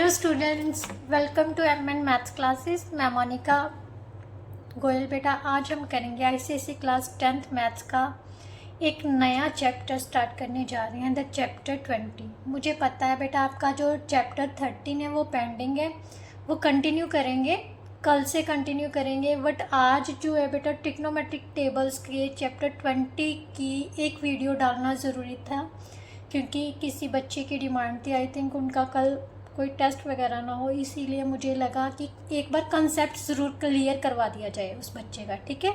Hello students, welcome to M N maths classes. मैं मोनिका गोयल। बेटा आज हम करेंगे आईसीएसई क्लास 10th मैथ्स का एक नया चैप्टर स्टार्ट करने जा रहे हैं, द चैप्टर 20। मुझे पता है बेटा आपका जो चैप्टर 13 है वो पेंडिंग है, वो कंटिन्यू करेंगे, कल से कंटिन्यू करेंगे। बट आज जो है बेटा ट्रिग्नोमेट्रिक टेबल्स के चैप्टर 20 की एक वीडियो डालना ज़रूरी था, क्योंकि किसी बच्चे की डिमांड थी। आई थिंक उनका कल कोई टेस्ट वगैरह ना हो, इसीलिए मुझे लगा कि एक बार कंसेप्ट ज़रूर क्लियर करवा दिया जाए उस बच्चे का। ठीक है,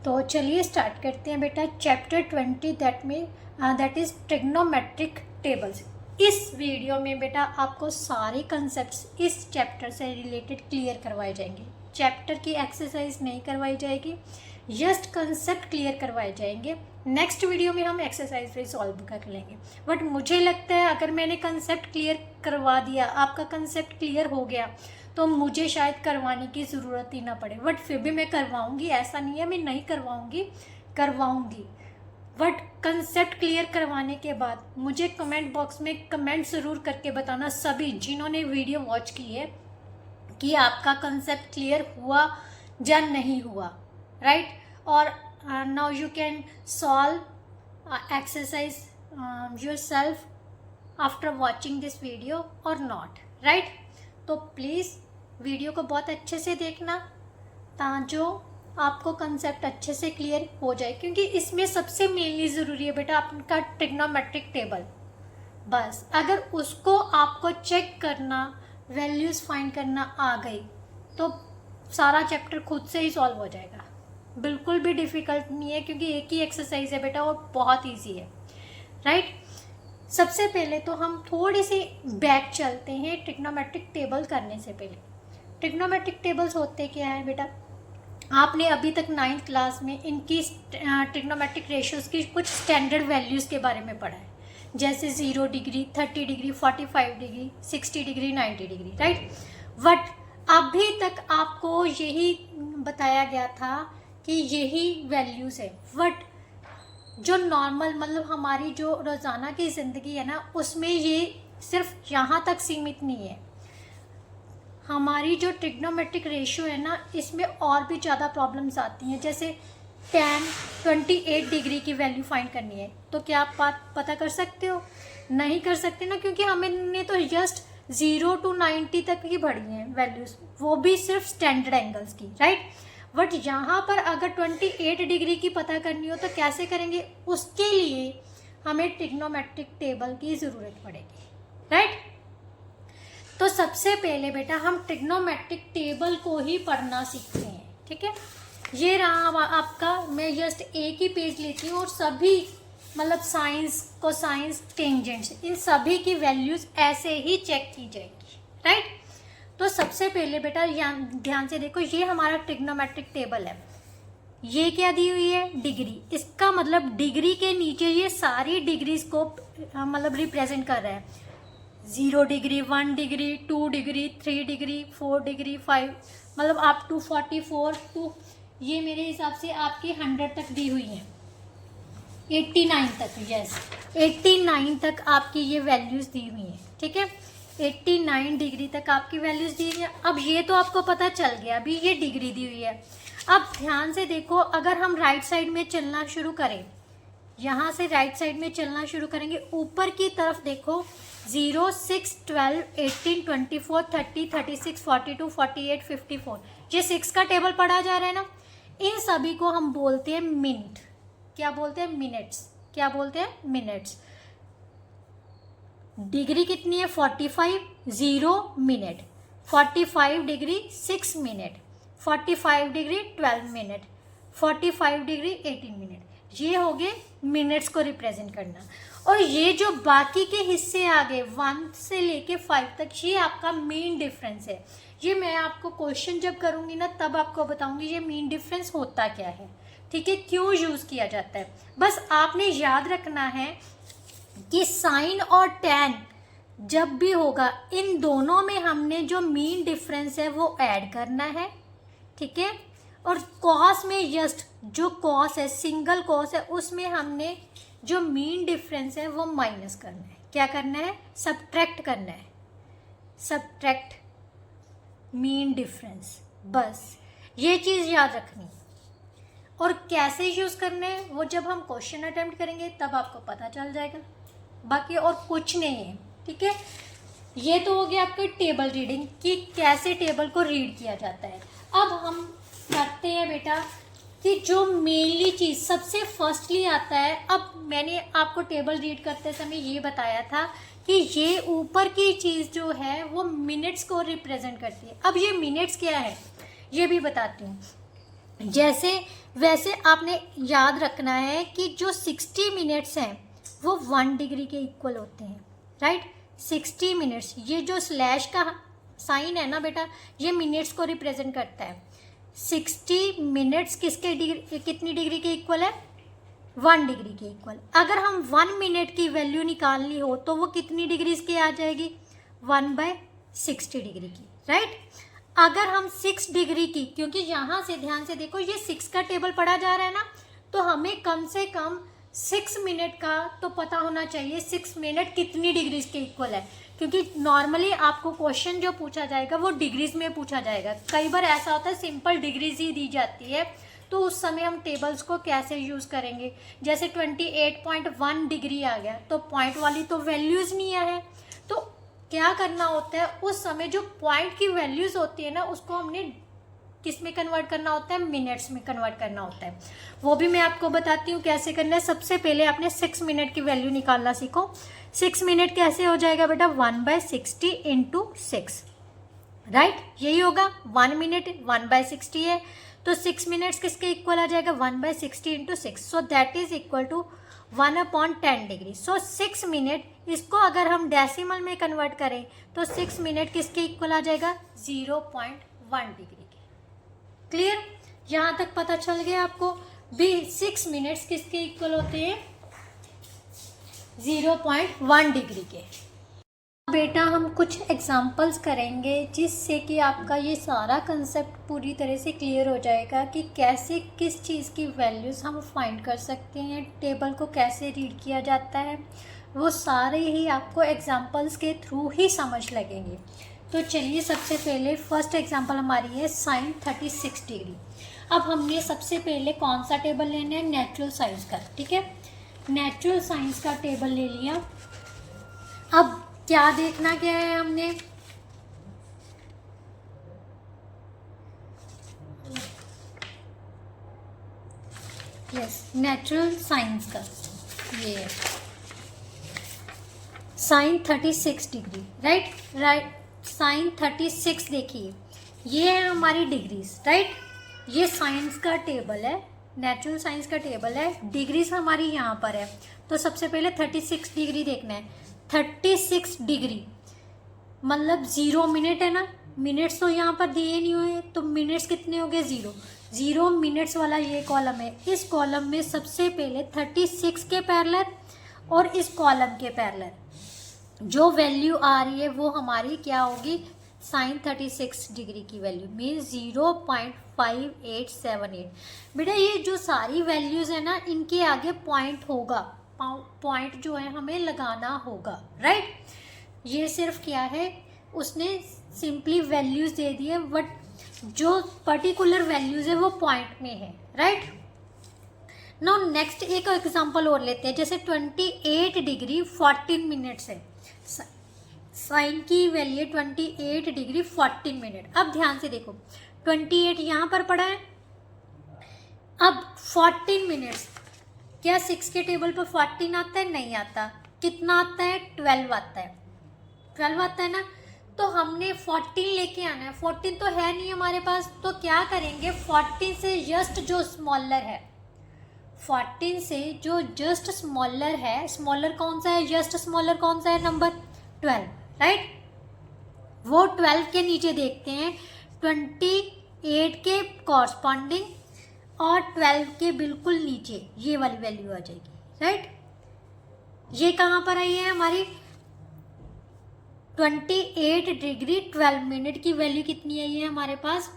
तो चलिए स्टार्ट करते हैं बेटा। Chapter 20 that is trigonometric tables. इस वीडियो में बेटा आपको सारे कंसेप्ट्स इस चैप्टर से रिलेटेड क्लियर करवाए जाएंगे। चैप्टर की एक्सरसाइज नहीं करवाई जाएगी, जस्ट कंसेप्ट क्लियर करवाए जाएंगे। नेक्स्ट वीडियो में हम एक्सरसाइज भी सॉल्व कर लेंगे। बट मुझे लगता है अगर मैंने कंसेप्ट क्लियर करवा दिया, आपका कंसेप्ट क्लियर हो गया, तो मुझे शायद करवाने की ज़रूरत ही ना पड़े। बट फिर भी मैं करवाऊँगी, ऐसा नहीं है मैं नहीं करवाऊँगी, करवाऊँगी। बट कंसेप्ट क्लियर करवाने के बाद मुझे कमेंट बॉक्स में कमेंट ज़रूर करके बताना, सभी जिन्होंने वीडियो वॉच की है, कि आपका कंसेप्ट क्लियर हुआ या नहीं हुआ, राइट। और now you can solve exercise yourself after watching this video or not, right। तो प्लीज़ वीडियो को बहुत अच्छे से देखना, ताकि आपको कंसेप्ट अच्छे से क्लियर हो जाए, क्योंकि इसमें सबसे मेनली ज़रूरी है बेटा आपका ट्रिग्नोमेट्रिक टेबल। बस अगर उसको आपको चेक करना, वैल्यूज़ फाइंड करना आ गई, तो सारा चैप्टर खुद से ही सॉल्व हो जाएगा। बिल्कुल भी डिफ़िकल्ट नहीं है, क्योंकि एक ही एक्सरसाइज है बेटा, वो बहुत इजी है, राइट। सबसे पहले तो हम थोड़ी सी बैक चलते हैं ट्रिग्नोमेट्रिक टेबल करने से पहले। ट्रिग्नोमेट्रिक टेबल्स होते क्या है बेटा, आपने अभी तक 9th क्लास में इनकी ट्रिग्नोमेट्रिक रेशियोज़ की कुछ स्टैंडर्ड वैल्यूज़ के बारे में पढ़ा है, जैसे 0 degree, 30 degree, 45 degree, 60 degree, 90 degree, right. But अभी तक आपको यही बताया गया था कि यही वैल्यूज़ है। बट जो नॉर्मल मतलब हमारी जो रोज़ाना की ज़िंदगी है ना, उसमें ये सिर्फ यहाँ तक सीमित नहीं है। हमारी जो ट्रिग्नोमेट्रिक रेशियो है ना, इसमें और भी ज़्यादा प्रॉब्लम्स आती हैं। जैसे tan 28 डिग्री की वैल्यू फाइंड करनी है, तो क्या आप पता कर सकते हो? नहीं कर सकते ना, क्योंकि हमने तो जस्ट 0 to 90 तक ही पढ़ी हैं वैल्यूज़, वो भी सिर्फ स्टैंडर्ड एंगल्स की, राइट। बट यहाँ पर अगर 28 डिग्री की पता करनी हो तो कैसे करेंगे? उसके लिए हमें ट्रिग्नोमेट्रिक टेबल की ज़रूरत पड़ेगी, राइट। तो सबसे पहले बेटा हम ट्रिग्नोमेट्रिक टेबल को ही पढ़ना सीखते हैं, ठीक है। ये रहा आपका, मैं जस्ट एक ही पेज लेती हूँ और सभी मतलब साइंस, कोसाइंस, टेंजेंट्स, इन सभी की वैल्यूज़ ऐसे ही चेक की जाएगी, राइट। तो सबसे पहले बेटा ध्यान से देखो, ये हमारा ट्रिग्नोमेट्रिक टेबल है। ये क्या दी हुई है? डिग्री। इसका मतलब डिग्री के नीचे ये सारी डिग्रीज को मतलब रिप्रेजेंट कर रहा है। 0 degree, 1 degree, 2 degree, 3 degree, 4 degree, 5, मतलब आप टू 44 टू ये मेरे हिसाब से आपकी 100 तक दी हुई है, 89 तक, यस 89 तक आपकी ये वैल्यूज़ दी हुई हैं, ठीक है। 89 डिग्री तक आपकी वैल्यूज़ दी हुई है। अब ये तो आपको पता चल गया, अभी ये डिग्री दी हुई है। अब ध्यान से देखो, अगर हम राइट साइड में चलना शुरू करें, यहाँ से राइट साइड में चलना शुरू करेंगे, ऊपर की तरफ देखो, 0, 6, 12, 18, 24, 30, 36, 42, 48, 54, ये 6 का टेबल पढ़ा जा रहा है ना। इन सभी को हम बोलते हैं मिनट। क्या बोलते हैं? मिनट्स। क्या बोलते हैं? मिनट्स। डिग्री कितनी है? 45, 0 minute, 45 degree 6 minute, 45 degree 12 minute, 45 degree 18 minute. ये हो गए मिनट्स को रिप्रेजेंट करना। और ये जो बाकी के हिस्से आ गए 1 से लेके 5 तक, ये आपका मेन डिफरेंस है। ये मैं आपको क्वेश्चन जब करूँगी ना, तब आपको बताऊँगी ये मेन डिफरेंस होता क्या है, ठीक है, क्यों यूज़ किया जाता है। बस आपने याद रखना है कि साइन और टैन जब भी होगा, इन दोनों में हमने जो मीन डिफरेंस है वो ऐड करना है, ठीक है। और कॉस में जस्ट जो कॉस है, सिंगल कॉस है, उसमें हमने जो मीन डिफरेंस है वो माइनस करना है। क्या करना है? सब्ट्रैक्ट करना है। सब्ट्रैक्ट मीन डिफरेंस, बस ये चीज़ याद रखनी। और कैसे यूज़ करने हैं वो जब हम क्वेश्चन अटेम्प्ट करेंगे तब आपको पता चल जाएगा, बाकी और कुछ नहीं है, ठीक है। ये तो हो गया आपका टेबल रीडिंग कि कैसे टेबल को रीड किया जाता है। अब हम करते हैं बेटा कि जो मेनली चीज़ सबसे फर्स्टली आता है, अब मैंने आपको टेबल रीड करते समय ये बताया था कि ये ऊपर की चीज़ जो है वो मिनट्स को रिप्रेजेंट करती है। अब ये मिनट्स क्या है ये भी बताती हूँ। जैसे वैसे आपने याद रखना है कि जो 60 मिनट्स हैं वो 1 डिग्री के इक्वल होते हैं, राइट। 60 मिनट्स, ये जो स्लैश का साइन है ना बेटा, ये मिनट्स को रिप्रेजेंट करता है। 60 मिनट्स किसके डिग्री, कितनी डिग्री के इक्वल है? 1 डिग्री के इक्वल। अगर हम 1 मिनट की वैल्यू निकालनी हो तो वो कितनी डिग्रीज की आ जाएगी? 1/60 डिग्री की, राइट। अगर हम 6 डिग्री की, क्योंकि यहाँ से ध्यान से देखो ये 6 का टेबल पढ़ा जा रहा है ना, तो हमें कम से कम 6 मिनट का तो पता होना चाहिए 6 मिनट कितनी डिग्रीज के इक्वल है, क्योंकि नॉर्मली आपको क्वेश्चन जो पूछा जाएगा वो डिग्रीज में पूछा जाएगा। कई बार ऐसा होता है सिंपल डिग्रीज ही दी जाती है, तो उस समय हम टेबल्स को कैसे यूज़ करेंगे? जैसे 28.1 डिग्री आ गया तो पॉइंट वाली तो वैल्यूज़ नहीं है, तो क्या करना होता है उस समय जो पॉइंट की वैल्यूज़ होती है ना उसको हमने किस में कन्वर्ट करना होता है? मिनट्स में कन्वर्ट करना होता है। वो भी मैं आपको बताती हूँ कैसे करना है। सबसे पहले आपने 6 मिनट की वैल्यू निकालना सीखो। 6 मिनट कैसे हो जाएगा बेटा? 1/60 इंटू 6, राइट। यही होगा। 1 मिनट 1/60 है तो 6 मिनट्स किसके इक्वल आ जाएगा? 1/60 into 6, so that is equal to 1/10 degree. So 6 minute, इसको अगर हम डेसिमल में कन्वर्ट करें तो 6 मिनट किसके इक्वल आ जाएगा? 0.1 डिग्री के। क्लियर? यहाँ तक पता चल गया आपको भी 6 मिनट्स किसके इक्वल होते हैं? 0.1 डिग्री के। बेटा हम कुछ एग्जांपल्स करेंगे जिससे कि आपका ये सारा कंसेप्ट पूरी तरह से क्लियर हो जाएगा कि कैसे किस चीज़ की वैल्यूज़ हम फाइंड कर सकते हैं, टेबल को कैसे रीड किया जाता है, वो सारे ही आपको एग्जांपल्स के थ्रू ही समझ लगेंगे। तो चलिए सबसे पहले फर्स्ट एग्जांपल हमारी है sin 36 डिग्री। अब हमने सबसे पहले कौन सा टेबल लेना है? नेचुरल साइंस का, ठीक है। नेचुरल साइंस का टेबल ले लिया। अब क्या देखना क्या है हमने? यस, नेचुरल साइंस का ये है sin 36 डिग्री, राइट। sin 36 देखिए ये है हमारी डिग्रीज, राइट। ये साइंस का टेबल है, नेचुरल साइंस का टेबल है, डिग्रीज हमारी यहाँ पर है। तो सबसे पहले 36 डिग्री देखना है। 36 डिग्री मतलब 0 मिनट है ना, मिनट्स तो यहाँ पर दिए नहीं हुए, तो मिनट्स कितने हो गए? 0 मिनट्स वाला ये कॉलम है। इस कॉलम में सबसे पहले 36 के पैरेलल और इस कॉलम के पैरेलल जो वैल्यू आ रही है वो हमारी क्या होगी? sin 36 डिग्री की वैल्यू मीन 0.5878। बेटा ये जो सारी वैल्यूज़ है ना इनके आगे पॉइंट होगा, पॉइंट जो है हमें लगाना होगा, राइट। ये सिर्फ क्या है, उसने सिंपली वैल्यूज़ दे दी है, बट जो पर्टिकुलर वैल्यूज़ है वो पॉइंट में है, राइट। नाउ नेक्स्ट एक एग्जांपल और लेते हैं। जैसे 28 डिग्री 14 मिनट्स है, साइन की वैल्यू 28 डिग्री 14 मिनट। अब ध्यान से देखो 28 यहाँ पर पड़ा है, अब 14 मिनट्स, क्या 6 के टेबल पर 14 आता है? नहीं आता। कितना आता है? 12 आता है। 12 आता है ना, तो हमने 14 लेके आना है। 14 तो है नहीं हमारे पास, तो क्या करेंगे? 14 से जस्ट जो स्मॉलर है, 14 से जो जस्ट स्मॉलर है, स्मॉलर कौन सा है? जस्ट स्मॉलर कौन सा है? Number 12, right. वो 12 के नीचे देखते हैं 28 के कॉरस्पॉन्डिंग और 12 के बिल्कुल नीचे ये वाली वैल्यू आ जाएगी, राइट। ये कहाँ पर आई है हमारी? 28 डिग्री 12 मिनट की वैल्यू कितनी आई है हमारे पास?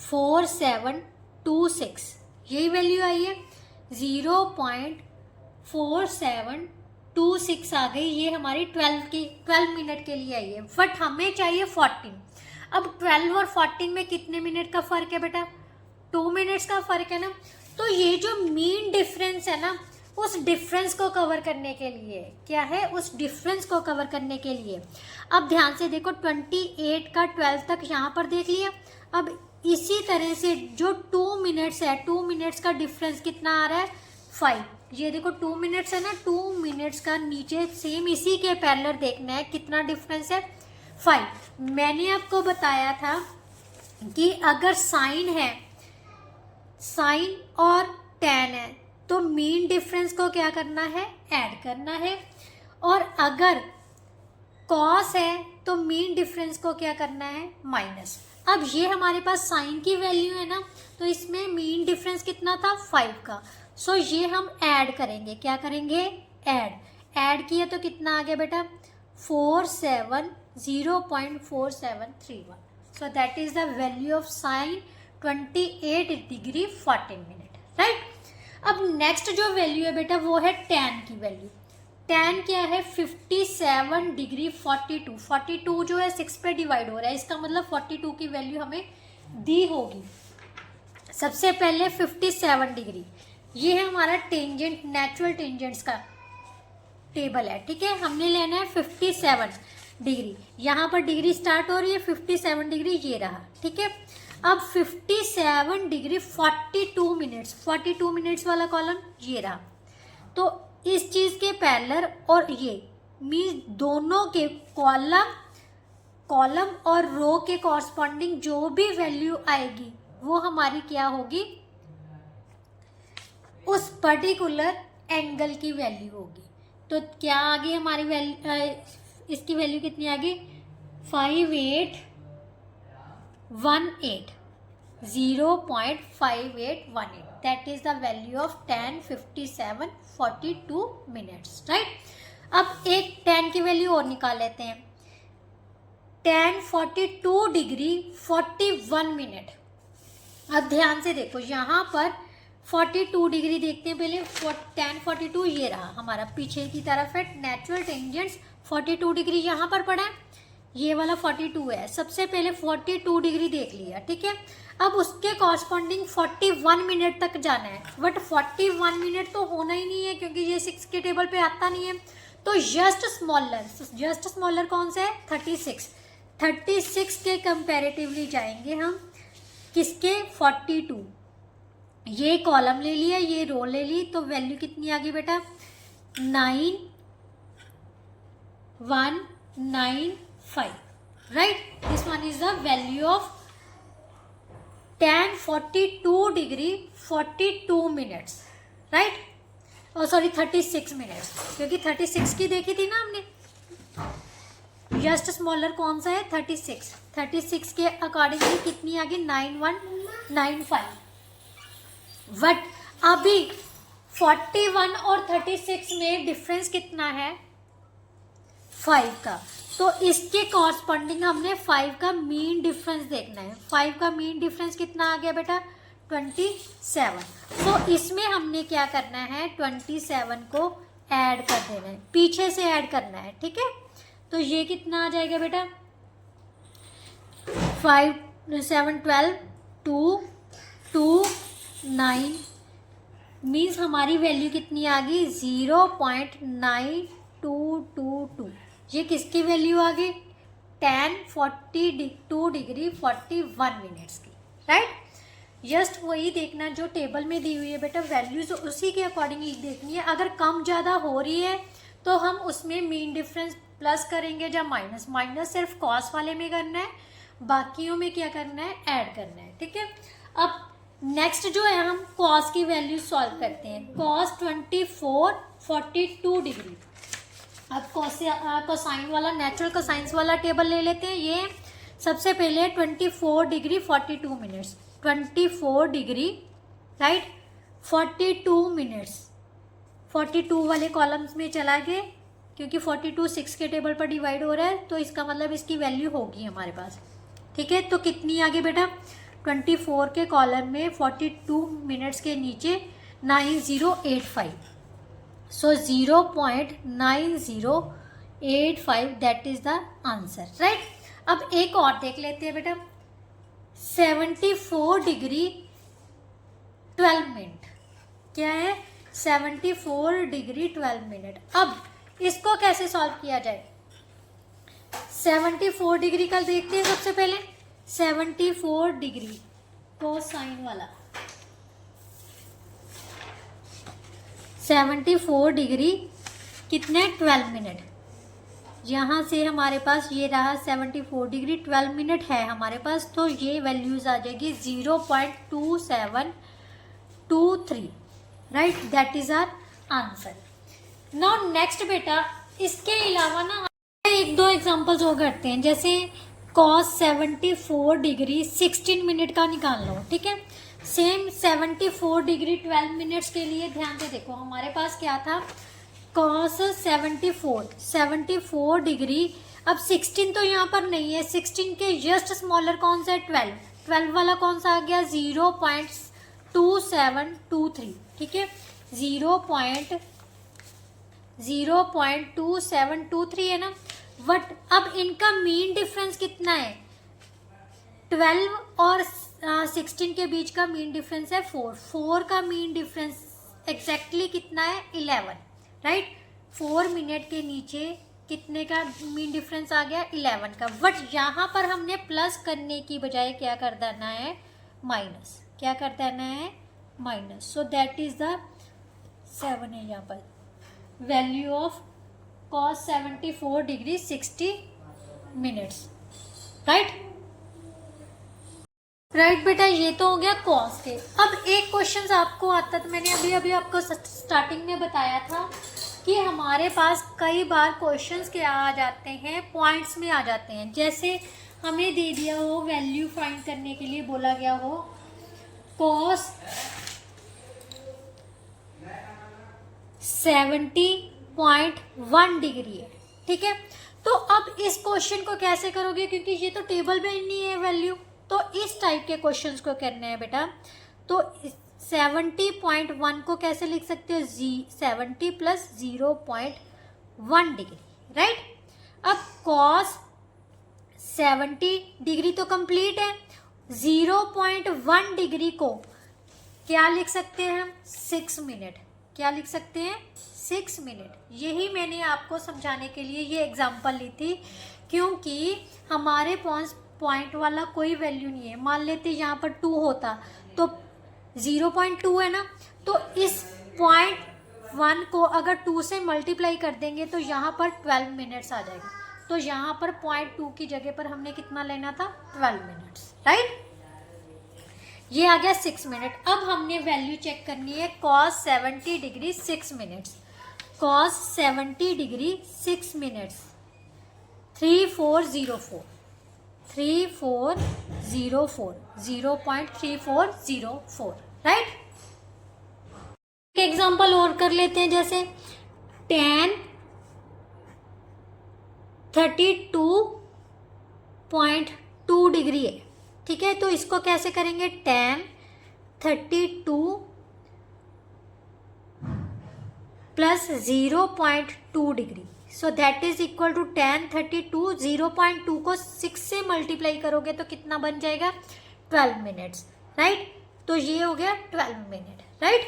4726, यही वैल्यू आई है। 0.4726 2 6 आ गई, ये हमारी 12 मिनट के लिए आई है, बट हमें चाहिए 14। अब 12 और 14 में कितने मिनट का फ़र्क है बेटा? 2 मिनट्स का फ़र्क है ना। तो ये जो मीन डिफरेंस है ना, उस डिफरेंस को कवर करने के लिए क्या है, उस डिफरेंस को कवर करने के लिए अब ध्यान से देखो, 28 का 12 तक यहाँ पर देख लिया। अब इसी तरह से जो 2 मिनट्स है, 2 मिनट्स का डिफरेंस कितना आ रहा है? 5। ये देखो 2 मिनट्स है ना, 2 मिनट्स का नीचे सेम इसी के पैरेलल देखना है, कितना डिफरेंस है? 5। मैंने आपको बताया था कि अगर साइन है, साइन और tan है, तो मीन डिफरेंस को क्या करना है? ऐड करना है। और अगर कॉस है तो मीन डिफरेंस को क्या करना है? माइनस। अब ये हमारे पास साइन की वैल्यू है ना, तो इसमें मीन डिफरेंस कितना था? 5 का। सो ये हम ऐड करेंगे, क्या करेंगे? ऐड किया तो कितना आ गया बेटा? 0.4731। सो that is the value of sine 28 degree 14 minute, right. अब नेक्स्ट जो वैल्यू है बेटा वो है tan की वैल्यू। tan क्या है? 57 डिग्री 42। 42 जो है 6 पे डिवाइड हो रहा है, इसका मतलब 42 की वैल्यू हमें दी होगी। सबसे पहले 57 डिग्री, ये है हमारा टेंजेंट, नेचुरल टेंजेंट्स का टेबल है, ठीक है। हमने लेना है 57 डिग्री, यहाँ पर डिग्री स्टार्ट हो रही है, 57 डिग्री ये रहा, ठीक है। अब 57 डिग्री 42 मिनट्स, 42 मिनट्स वाला कॉलम ये रहा। तो इस चीज़ के पैरेलल और ये मीन्स दोनों के कॉलम और रो के कॉरस्पॉन्डिंग जो भी वैल्यू आएगी वो हमारी क्या होगी? उस पर्टिकुलर एंगल की वैल्यू होगी। तो क्या आ गई हमारी वैल्यू? इसकी वैल्यू कितनी आ गई? 5818, 0.5818। That is the value of tan 57 42 minutes, right. अब एक tan की वैल्यू और निकाल लेते हैं। tan 42 degree 41 minute. अब ध्यान से देखो, यहाँ पर 42 डिग्री देखते हैं पहले। tan 42 ये रहा हमारा, पीछे की तरफ है। नेचुरल टेंजेंट्स 42 डिग्री यहाँ पर पड़ा है, ये वाला 42 है। सबसे पहले 42 डिग्री देख लिया, ठीक है। अब उसके कॉरस्पॉन्डिंग 41 मिनट तक जाना है, बट 41 मिनट तो होना ही नहीं है क्योंकि ये 6 के टेबल पे आता नहीं है। तो जस्ट स्मॉलर कौन सा है? 36 के कंपैरेटिवली जाएंगे हम किसके? 42। ये कॉलम ले लिया, ये रो ले ली, तो वैल्यू कितनी आ गई बेटा? 9195, right. This one is the value of tan 42 degree 42 minutes, right. और सॉरी 36 मिनट्स, क्योंकि 36 की देखी थी ना हमने। जस्ट स्मॉलर कौन सा है? 36 के अकॉर्डिंगली कितनी आ गई? 9195। बट अभी 41 और 36 में डिफरेंस कितना है? 5 का। तो इसके कॉरस्पॉन्डिंग हमने 5 का मीन डिफरेंस देखना है। 5 का मीन डिफरेंस कितना आ गया बेटा? 27। तो इसमें हमने क्या करना है? 27 को ऐड कर देना है, पीछे से ऐड करना है, ठीक है। तो ये कितना आ जाएगा बेटा? 5 7 12 2 2 9 मीन्स हमारी वैल्यू कितनी आ गई? 0.9222। ये किसकी वैल्यू आ गई? tan 42 डिग्री 41 मिनट्स की, राइट। जस्ट वही देखना जो टेबल में दी हुई है बेटा, वैल्यूज उसी के अकॉर्डिंगली देखनी है। अगर कम ज़्यादा हो रही है तो हम उसमें मीन डिफरेंस प्लस करेंगे या माइनस सिर्फ कॉस वाले में करना है, बाकियों में क्या करना है? ऐड करना है, ठीक है। अब नेक्स्ट जो है हम कॉस की वैल्यू सॉल्व करते हैं। Cos 24 42 degree. अब कोसाइन वाला, नेचुरल कोसाइंस वाला टेबल ले लेते हैं। ये सबसे पहले 24 degree 42 minutes, 24 degree, right, 42 minutes 42 वाले कॉलम्स में चला गए, क्योंकि 42 6 के टेबल पर डिवाइड हो रहा है, तो इसका मतलब इसकी वैल्यू होगी हमारे पास, ठीक है। तो कितनी आ गई बेटा? 24 के कॉलम में 42 मिनट्स के नीचे 9085, सो 0.9085 that is the answer, right. अब एक और देख लेते हैं बेटा, 74 डिग्री 12 मिनट, क्या है 74 डिग्री 12 मिनट। अब इसको कैसे सॉल्व किया जाए, 74 डिग्री का देखते हैं सबसे पहले। 74 डिग्री कोसाइन वाला, 74 डिग्री कितने 12 मिनट, यहाँ से हमारे पास ये रहा 74 डिग्री 12 मिनट है हमारे पास, तो ये वैल्यूज आ जाएगी 0.2723, right, that is our answer. Now next बेटा, इसके अलावा ना एक दो एग्जांपल्स और करते हैं, जैसे cos 74 डिग्री 16 मिनट का निकाल लो, ठीक है। सेम 74 डिग्री 12 मिनट्स के लिए ध्यान से देखो, हमारे पास क्या था cos 74 डिग्री, अब 16 तो यहाँ पर नहीं है, 16 के जस्ट स्मॉलर कौन सा है 12 वाला कौन सा आ गया 0.2723, ठीक है, 0.2723 है ना। बट अब इनका मीन डिफरेंस कितना है, 12 और 16 के बीच का मीन डिफरेंस है 4 का मीन डिफरेंस एग्जैक्टली कितना है 11, राइट। 4 मिनट के नीचे कितने का मीन डिफरेंस आ गया 11 का। बट यहाँ पर हमने प्लस करने की बजाय क्या कर देना है माइनस, क्या कर देना है minus, so that is the 7 है यहाँ पर value of cos 74 degree 60 minutes, right बेटा, ये तो हो गया cos के। अब एक क्वेश्चन आपको आता था, मैंने अभी आपको स्टार्टिंग में बताया था कि हमारे पास कई बार क्वेश्चंस क्या आ जाते हैं, पॉइंट्स में आ जाते हैं। जैसे हमें दे दिया हो, वैल्यू फाइंड करने के लिए बोला गया हो cos 70.1 डिग्री है, ठीक है। तो अब इस क्वेश्चन को कैसे करोगे, क्योंकि ये तो टेबल में नहीं है वैल्यू, तो इस टाइप के क्वेश्चंस को करने हैं बेटा। तो 70.1 को कैसे लिख सकते हो 70 प्लस 0.1 डिग्री, राइट। अब cos 70 डिग्री तो कंप्लीट है, 0.1 डिग्री को क्या लिख सकते हैं हम 6 मिनट, क्या लिख सकते हैं 6 मिनट। यही मैंने आपको समझाने के लिए ये एग्जांपल ली थी, क्योंकि हमारे पास पॉइंट वाला कोई वैल्यू नहीं है। मान लेते यहाँ पर 2 होता तो 0.2 है ना, तो इस 0.1 को अगर 2 से मल्टीप्लाई कर देंगे तो यहाँ पर 12 मिनट्स आ जाएगा। तो यहाँ पर 0.2 की जगह पर हमने कितना लेना था 12 मिनट्स, राइट। ये आ गया 6 मिनट। अब हमने वैल्यू चेक करनी है cos 70 degree 6 minutes, cos 70 degree 6 minutes 3404 0.3404, right. एक एग्जांपल और कर लेते हैं, जैसे tan 32.2 डिग्री है, ठीक है। तो इसको कैसे करेंगे tan 32 plus 0.2 degree, so that is equal to tan 32, 0.2 को 6 से मल्टीप्लाई करोगे तो कितना बन जाएगा 12 मिनट्स, राइट। तो ये हो गया 12 मिनट, राइट।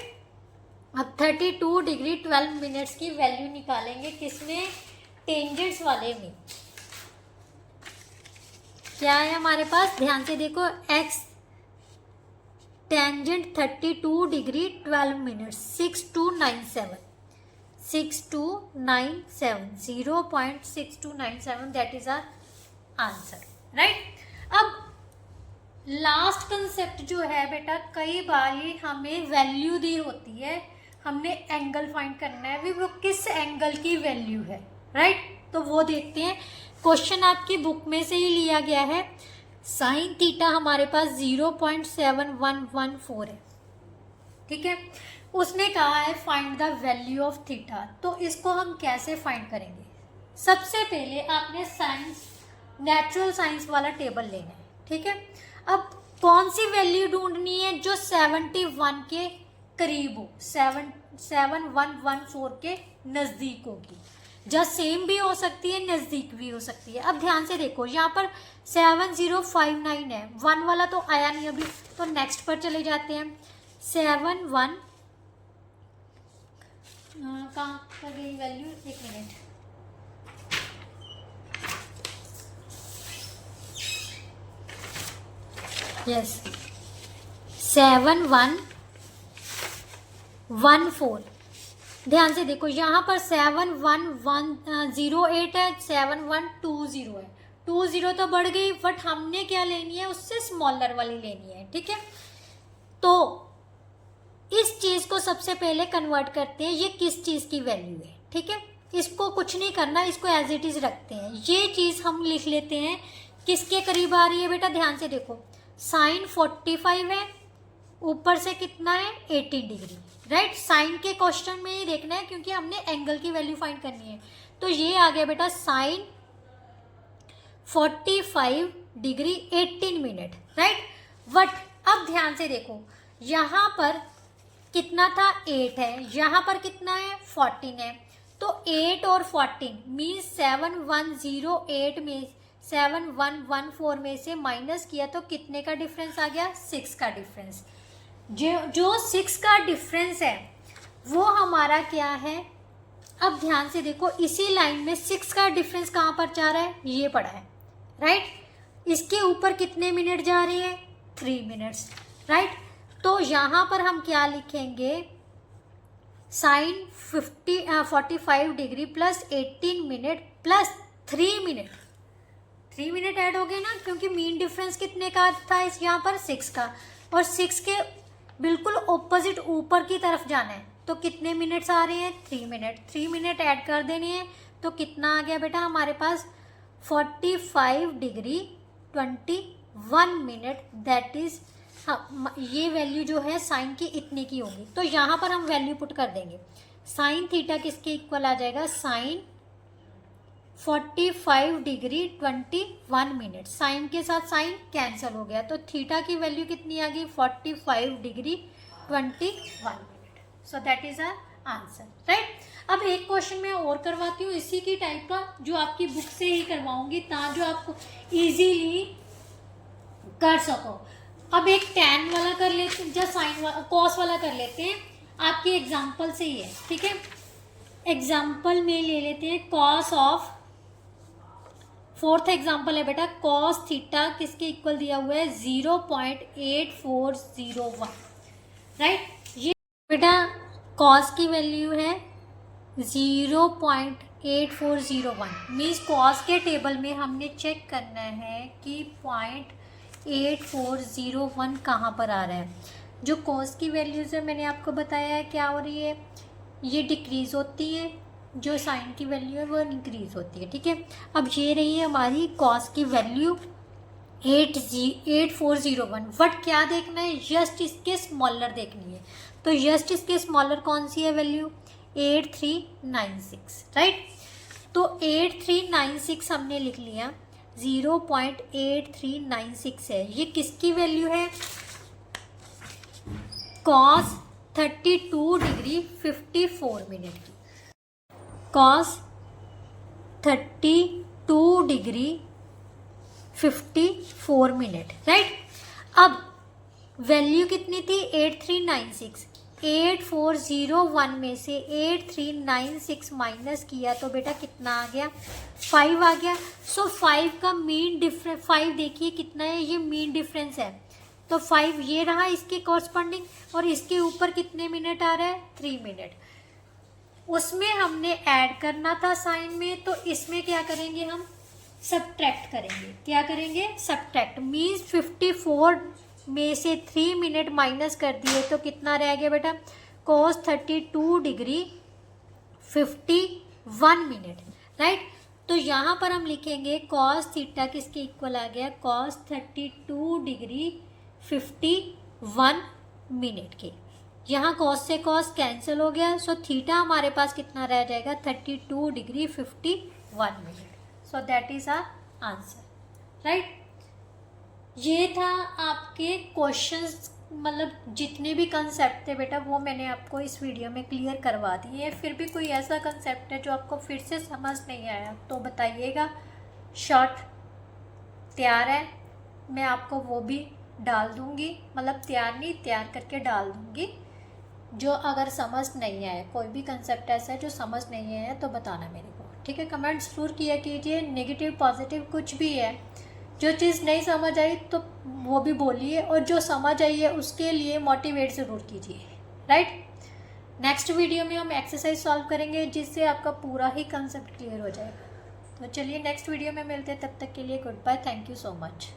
अब 32 डिग्री 12 मिनट्स की वैल्यू निकालेंगे किसमें, टेंजेंट्स वाले में। क्या है हमारे पास, ध्यान से देखो, x tangent 32 degree 12 minute 6297 0.6297 that is our answer, right. अब लास्ट कंसेप्ट जो है बेटा, कई बार हमें वैल्यू दी होती है, हमने एंगल फाइंड करना है, भी वो किस एंगल की वैल्यू है, राइट। तो वो देखते हैं। क्वेश्चन आपकी बुक में से ही लिया गया है। साइन थीटा हमारे पास 0.7114 है, ठीक है। उसने कहा है find the value of theta. तो इसको हम कैसे फाइंड करेंगे, सबसे पहले आपने साइंस नेचुरल साइंस वाला टेबल लेना है, ठीक है। अब कौन सी वैल्यू ढूंढनी है जो 71 के करीब हो, 7114 के नज़दीक होगी। जस्ट सेम भी हो सकती है, नज़दीक भी हो सकती है। अब ध्यान से देखो, यहाँ पर 7059 है, 1 वाला तो आया नहीं अभी, तो नेक्स्ट पर चले जाते हैं। 71 कहाँ पर गई वैल्यू, एक मिनट, यस 7114। ध्यान से देखो, यहाँ पर 71108 है, 7120 है। 20 तो बढ़ गई, बट हमने क्या लेनी है, उससे स्मॉलर वाली लेनी है, ठीक है। तो इस चीज को सबसे पहले कन्वर्ट करते हैं, ये किस चीज की वैल्यू है, ठीक है। इसको कुछ नहीं करना, इसको एज इट इज रखते हैं। ये चीज हम लिख लेते हैं, किसके करीब आ रही है बेटा, ध्यान से देखो, साइन 45 है, ऊपर से कितना है 80 डिग्री, राइट। साइन के क्वेश्चन में ही देखना है, क्योंकि हमने एंगल की वैल्यू फाइंड करनी है। तो ये आ गया बेटा sine 45 degree 18 minute, right. But अब ध्यान से देखो, यहाँ पर कितना था 8 है, यहाँ पर कितना है 14 है। तो 8 और 14 मीन्स 7108 में 7114 में से माइनस किया तो कितने का डिफरेंस आ गया, 6 का डिफरेंस। जो 6 का डिफरेंस है वो हमारा क्या है। अब ध्यान से देखो, इसी लाइन में 6 का डिफरेंस कहाँ पर जा रहा है, ये पड़ा है, राइट। इसके ऊपर कितने मिनट जा रहे हैं, 3 मिनट्स, राइट। तो यहाँ पर हम क्या लिखेंगे, sine 45 degree plus 18 minute plus 3 minute, 3 minute add हो गए ना, क्योंकि मीन डिफरेंस कितने का था इस यहाँ पर 6 का, और 6 के बिल्कुल ऑपोजिट ऊपर की तरफ जाना है। तो कितने मिनट्स आ रहे हैं, 3 मिनट। 3 मिनट ऐड कर देने हैं, तो कितना आ गया बेटा हमारे पास 45 डिग्री 21 मिनट, दैट इज ये वैल्यू जो है साइन की इतने की होगी। तो यहाँ पर हम वैल्यू पुट कर देंगे, साइन थीटा किसके इक्वल आ जाएगा, साइन 45 डिग्री 21 मिनट। साइन के साथ साइन कैंसिल हो गया, तो थीटा की वैल्यू कितनी आ गई, 45 degree 21 minute. So that is our answer, right. अब एक क्वेश्चन मैं और करवाती हूँ इसी की टाइप का, जो आपकी बुक से ही करवाऊंगी, ताकि जो आपको इजीली कर सको। अब एक tan वाला कर लेते हैं, या साइन वाला, कॉस वाला कर लेते हैं, आपके एग्जाम्पल से ही है, ठीक है। एग्जाम्पल में ले लेते हैं कॉस ऑफ, फोर्थ एग्जाम्पल है बेटा, कॉस थीटा किसके इक्वल दिया हुआ है, 0.8401, राइट। ये बेटा कॉस की वैल्यू है 0.8401, मीन्स कॉस के टेबल में हमने चेक करना है कि 0.8401 कहाँ पर आ रहा है। जो कॉस की वैल्यूज़ है मैंने आपको बताया है क्या हो रही है, ये डिक्रीज़ होती है, जो साइन की वैल्यू है वो इंक्रीज़ होती है, ठीक है। अब ये रही है हमारी कॉस की वैल्यू 8401, बट क्या देखना है, जस्ट इसके स्मॉलर देखनी है। तो जस्ट इसके स्मॉलर कौन सी है वैल्यू, 8396, राइट। तो 8396 हमने लिख लिया, 0.8396 है, ये किसकी वैल्यू है, कॉस 32 डिग्री 54 मिनट की, कॉस 32 डिग्री 54 मिनट, राइट। अब वैल्यू कितनी थी 8396, 8401 में से 8396 माइनस किया तो बेटा कितना आ गया, 5 आ गया। सो 5 का मीन डिफरेंस, 5 देखिए कितना है, ये मीन डिफरेंस है, तो 5 ये रहा इसके कॉरस्पॉन्डिंग, और इसके ऊपर कितने मिनट आ रहा है, 3 मिनट। उसमें हमने ऐड करना था साइन में, तो इसमें क्या करेंगे हम, सब्ट्रैक्ट करेंगे। क्या करेंगे, सब्ट्रैक्ट, मीन्स 54 में से 3 मिनट माइनस कर दिए तो कितना रह गया बेटा, cos 32 डिग्री 51 मिनट, राइट। तो यहाँ पर हम लिखेंगे cos थीटा किसके इक्वल आ गया, cos 32 डिग्री 51 मिनट के। यहाँ cos से cos कैंसिल हो गया, सो थीटा हमारे पास कितना रह जाएगा, 32 degree 51 minute. So that is our answer, right. ये था आपके क्वेश्चंस मतलब जितने भी कंसेप्ट थे बेटा वो मैंने आपको इस वीडियो में क्लियर करवा दिए हैं। फिर भी कोई ऐसा कंसेप्ट है जो आपको फिर से समझ नहीं आया तो बताइएगा। शॉर्ट तैयार है, मैं आपको वो भी डाल दूँगी, मतलब तैयार नहीं, तैयार करके डाल दूँगी। जो अगर समझ नहीं आए, कोई भी कंसेप्ट ऐसा है जो समझ नहीं आया तो बताना मेरे को, ठीक है। कमेंट्स ज़रूर किया कीजिए, नेगेटिव पॉजिटिव कुछ भी है। जो चीज़ नहीं समझ आई तो वो भी बोलिए, और जो समझ आई है उसके लिए मोटिवेट ज़रूर कीजिए, राइट। नेक्स्ट वीडियो में हम एक्सरसाइज सॉल्व करेंगे जिससे आपका पूरा ही कंसेप्ट क्लियर हो जाएगा। तो चलिए नेक्स्ट वीडियो में मिलते हैं, तब तक के लिए good bye, thank you so much.